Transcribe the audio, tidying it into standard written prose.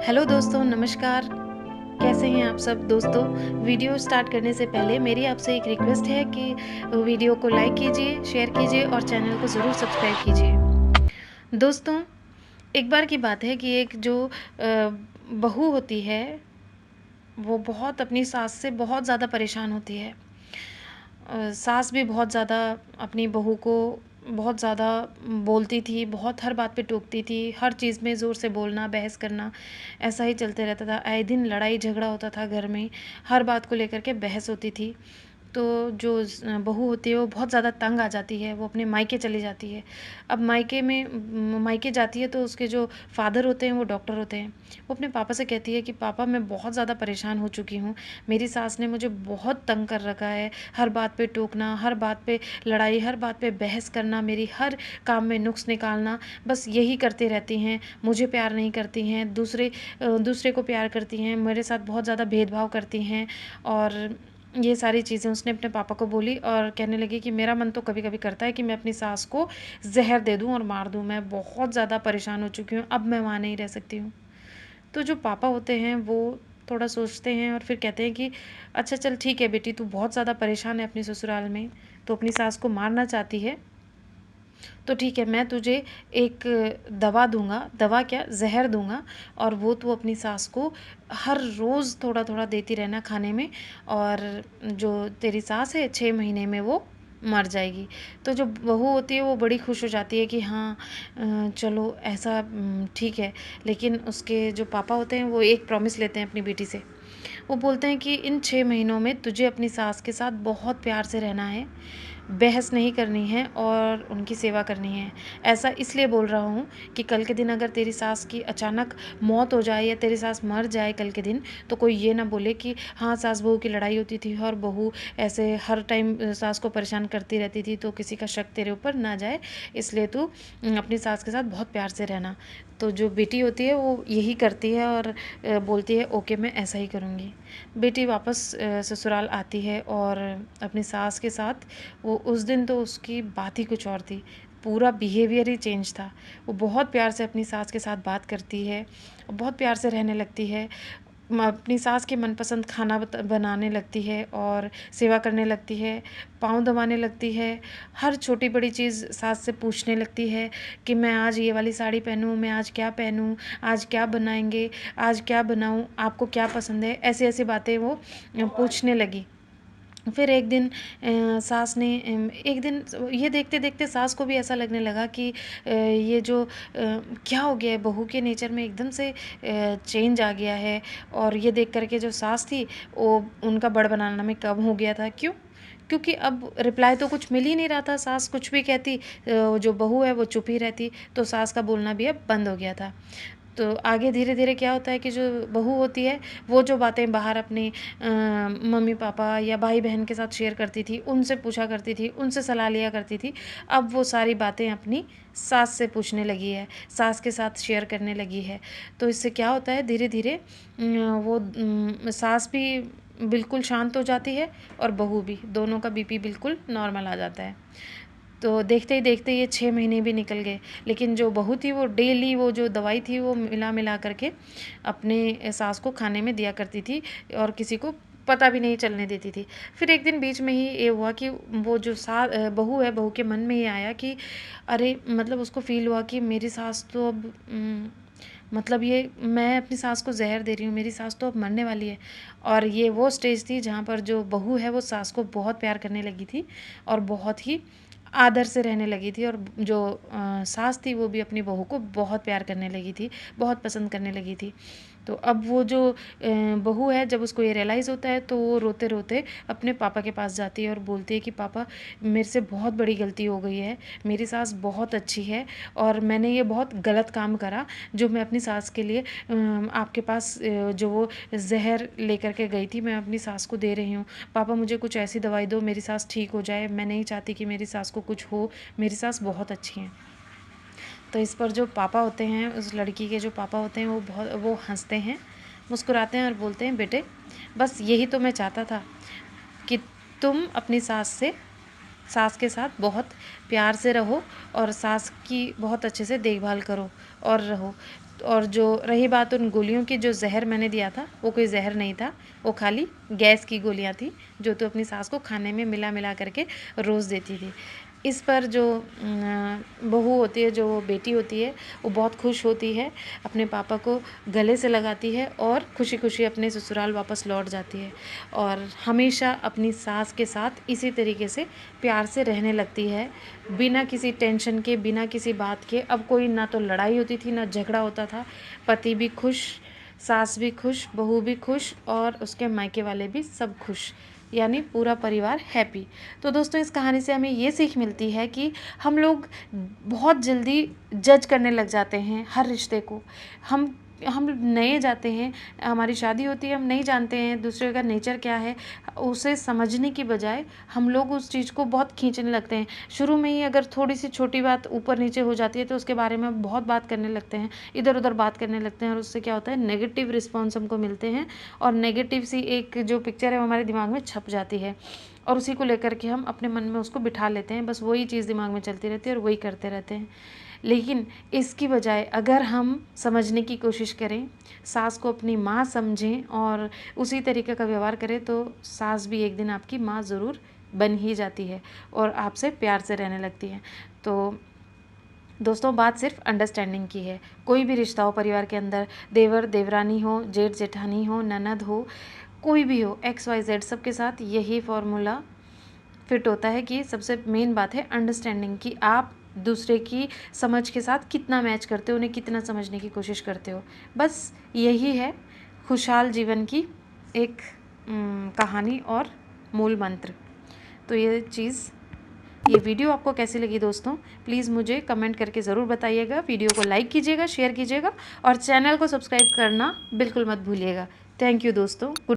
Hello दोस्तों, नमस्कार। कैसे हैं आप सब दोस्तों? वीडियो स्टार्ट करने से पहले मेरी आपसे एक रिक्वेस्ट है कि वीडियो को लाइक कीजिए, शेयर कीजिए और चैनल को ज़रूर सब्सक्राइब कीजिए। दोस्तों, एक बार की बात है कि एक जो बहू होती है, वो बहुत अपनी सास से बहुत ज़्यादा परेशान होती है। सास भी बहुत ज़्यादा अपनी बहू को बहुत ज़्यादा बोलती थी, बहुत हर बात पे टोकती थी, हर चीज़ में ज़ोर से बोलना, बहस करना, ऐसा ही चलते रहता था। आए दिन लड़ाई झगड़ा होता था घर में, हर बात को लेकर के बहस होती थी। तो जो बहू होती है वो बहुत ज़्यादा तंग आ जाती है, वो अपने मायके चली जाती है। अब मायके में मायके जाती है तो उसके जो फ़ादर होते हैं वो डॉक्टर होते हैं। वो अपने पापा से कहती है कि पापा, मैं बहुत ज़्यादा परेशान हो चुकी हूँ, मेरी सास ने मुझे बहुत तंग कर रखा है, हर बात पे टोकना, हर बात पे लड़ाई, हर बात पे बहस करना, मेरी हर काम में नुक्स निकालना, बस यही करती रहती हैं। मुझे प्यार नहीं करती हैं, दूसरे को प्यार करती हैं, मेरे साथ बहुत ज़्यादा भेदभाव करती हैं। और ये सारी चीज़ें उसने अपने पापा को बोली और कहने लगी कि मेरा मन तो कभी-कभी करता है कि मैं अपनी सास को ज़हर दे दूँ और मार दूँ। मैं बहुत ज़्यादा परेशान हो चुकी हूँ, अब मैं वहाँ नहीं रह सकती हूँ। तो जो पापा होते हैं वो थोड़ा सोचते हैं और फिर कहते हैं कि अच्छा चल ठीक है बेटी, तू बहुत ज़्यादा परेशान है अपने ससुराल में, तो अपनी सास को मारना चाहती है, तो ठीक है, मैं तुझे एक दवा दूँगा, दवा क्या, ज़हर दूँगा, और वो तू अपनी सास को हर रोज़ थोड़ा-थोड़ा देती रहना खाने में, और जो तेरी सास है 6 महीने में वो मर जाएगी। तो जो बहू होती है वो बड़ी खुश हो जाती है कि हाँ, चलो ऐसा ठीक है। लेकिन उसके जो पापा होते हैं वो एक प्रॉमिस लेते हैं अपनी बेटी से। वो बोलते हैं कि इन 6 महीनों में तुझे अपनी सास के साथ बहुत प्यार से रहना है, बहस नहीं करनी है और उनकी सेवा करनी है। ऐसा इसलिए बोल रहा हूँ कि कल के दिन अगर तेरी सास की अचानक मौत हो जाए या तेरी सास मर जाए कल के दिन, तो कोई ये ना बोले कि हाँ, सास-बहू की लड़ाई होती थी और बहू ऐसे हर टाइम सास को परेशान करती रहती थी, तो किसी का शक तेरे ऊपर ना जाए, इसलिए तू अपनी सास के साथ बहुत प्यार से रहना। तो जो बेटी होती है वो यही करती है और बोलती है ओके, मैं ऐसा ही करूँगी। बेटी वापस ससुराल आती है और अपनी सास के साथ वो उस दिन तो उसकी बात ही कुछ और थी। पूरा बिहेवियर ही चेंज था। वो बहुत प्यार से अपनी सास के साथ बात करती है, बहुत प्यार से रहने लगती है। अपनी सास के मनपसंद खाना बनाने लगती है और सेवा करने लगती है, पाँव दबाने लगती है, हर छोटी बड़ी चीज़ सास से पूछने लगती है कि मैं आज ये वाली साड़ी पहनूँ, मैं आज क्या पहनूँ, आज क्या बनाएंगे, आज क्या बनाऊँ, आपको क्या पसंद है, ऐसी ऐसी बातें वो पूछने लगी। फिर एक दिन सास ने एक दिन ये देखते-देखते सास को भी ऐसा लगने लगा कि ये जो क्या हो गया है, बहू के नेचर में एकदम से चेंज आ गया है। और ये देख कर के जो सास थी, वो उनका बड़बड़ाना में कम हो गया था। क्यों? क्योंकि अब रिप्लाई तो कुछ मिल ही नहीं रहा था, सास कुछ भी कहती, जो बहू है वो चुप ही रहती, तो सास का बोलना भी अब बंद हो गया था। तो आगे धीरे-धीरे क्या होता है कि जो बहू होती है, वो जो बातें बाहर अपने मम्मी-पापा या भाई-बहन के साथ शेयर करती थी, उनसे पूछा करती थी, उनसे सलाह लिया करती थी, अब वो सारी बातें अपनी सास से पूछने लगी है, सास के साथ शेयर करने लगी है। तो इससे क्या होता है, धीरे-धीरे वो सास भी बिल्कुल शांत हो जाती है और बहू भी, दोनों का बीपी बिल्कुल नॉर्मल आ जाता है। तो देखते ही देखते ये 6 महीने भी निकल गए, लेकिन जो बहू थी वो डेली वो जो दवाई थी वो मिला-मिला करके अपने सास को खाने में दिया करती थी और किसी को पता भी नहीं चलने देती थी। फिर एक दिन बीच में ही ये हुआ कि वो जो बहू है, बहू के मन में ये आया कि अरे! मतलब उसको फ़ील हुआ कि मेरी सास तो अब मतलब ये मैं अपनी सास को ज़हर दे रही हूँ, मेरी सास तो अब मरने वाली है। और ये वो स्टेज थी जहाँ पर जो बहू है वो सास को बहुत प्यार करने लगी थी और बहुत ही आदर से रहने लगी थी, और जो सास थी वो भी अपनी बहू को बहुत प्यार करने लगी थी, बहुत पसंद करने लगी थी। तो अब वो जो बहू है, जब उसको ये रियलाइज़ होता है तो वो रोते-रोते अपने पापा के पास जाती है और बोलती है कि पापा, मेरे से बहुत बड़ी गलती हो गई है, मेरी सास बहुत अच्छी है और मैंने ये बहुत गलत काम करा जो मैं अपनी सास के लिए आपके पास जो वो ज़हर लेकर के गई थी, मैं अपनी सास को दे रही हूँ। पापा, मुझे कुछ ऐसी दवाई दो, मेरी सास ठीक हो जाए, मैं नहीं चाहती कि मेरी सास को कुछ हो, मेरी सास बहुत अच्छी हैं। तो इस पर जो पापा होते हैं, उस लड़की के जो पापा होते हैं, वो हँसते हैं, मुस्कुराते हैं और बोलते हैं, बेटे, बस यही तो मैं चाहता था कि तुम अपनी सास के साथ बहुत प्यार से रहो और सास की बहुत अच्छे से देखभाल करो और रहो। और जो रही बात उन गोलियों की, जो ज़हर मैंने दिया था वो कोई ज़हर नहीं था, वो खाली गैस की गोलियां थी जो तू अपनी सास को खाने में मिला मिला करके रोज़ देती थी। इस पर जो बहू होती है, जो बेटी होती है, वो बहुत खुश होती है, अपने पापा को गले से लगाती है और खुशी खुशी अपने ससुराल वापस लौट जाती है और हमेशा अपनी सास के साथ इसी तरीके से प्यार से रहने लगती है, बिना किसी टेंशन के, बिना किसी बात के। अब कोई ना तो लड़ाई होती थी ना झगड़ा होता था, पति भी खुश, सास भी खुश, बहू भी खुश और उसके मायके वाले भी सब खुश, यानी पूरा परिवार हैप्पी। तो दोस्तों इस कहानी से हमें ये सीख मिलती है कि हम लोग बहुत जल्दी जज करने लग जाते हैं हर रिश्ते को। हम नए जाते हैं, हमारी शादी होती है, हम नहीं जानते हैं दूसरे का नेचर क्या है, उसे समझने की बजाय हम लोग उस चीज़ को बहुत खींचने लगते हैं। शुरू में ही अगर थोड़ी सी छोटी बात ऊपर नीचे हो जाती है तो उसके बारे में बहुत बात करने लगते हैं, इधर उधर बात करने लगते हैं और उससे क्या होता है, नेगेटिव रिस्पॉन्स हमको मिलते हैं और नेगेटिव सी एक जो पिक्चर है वो हमारे दिमाग में छप जाती है और उसी को लेकर के हम अपने मन में उसको बिठा लेते हैं, बस वही चीज़ दिमाग में चलती रहती है और वही करते रहते हैं। लेकिन इसकी बजाय अगर हम समझने की कोशिश करें, सास को अपनी माँ समझें और उसी तरीके का व्यवहार करें, तो सास भी एक दिन आपकी माँ ज़रूर बन ही जाती है और आपसे प्यार से रहने लगती है। तो दोस्तों बात सिर्फ अंडरस्टैंडिंग की है। कोई भी रिश्ता हो परिवार के अंदर, देवर देवरानी हो, जेठ जेठानी हो, ननद हो, कोई भी हो, XYZ, सबके साथ यही फॉर्मूला फिट होता है कि सबसे मेन बात है अंडरस्टैंडिंग, कि आप दूसरे की समझ के साथ कितना मैच करते हो, उन्हें कितना समझने की कोशिश करते हो। बस यही है खुशहाल जीवन की एक कहानी और मूल मंत्र। तो ये वीडियो आपको कैसी लगी दोस्तों, प्लीज़ मुझे कमेंट करके ज़रूर बताइएगा। वीडियो को लाइक कीजिएगा, शेयर कीजिएगा और चैनल को सब्सक्राइब करना बिल्कुल मत भूलिएगा। थैंक यू दोस्तों।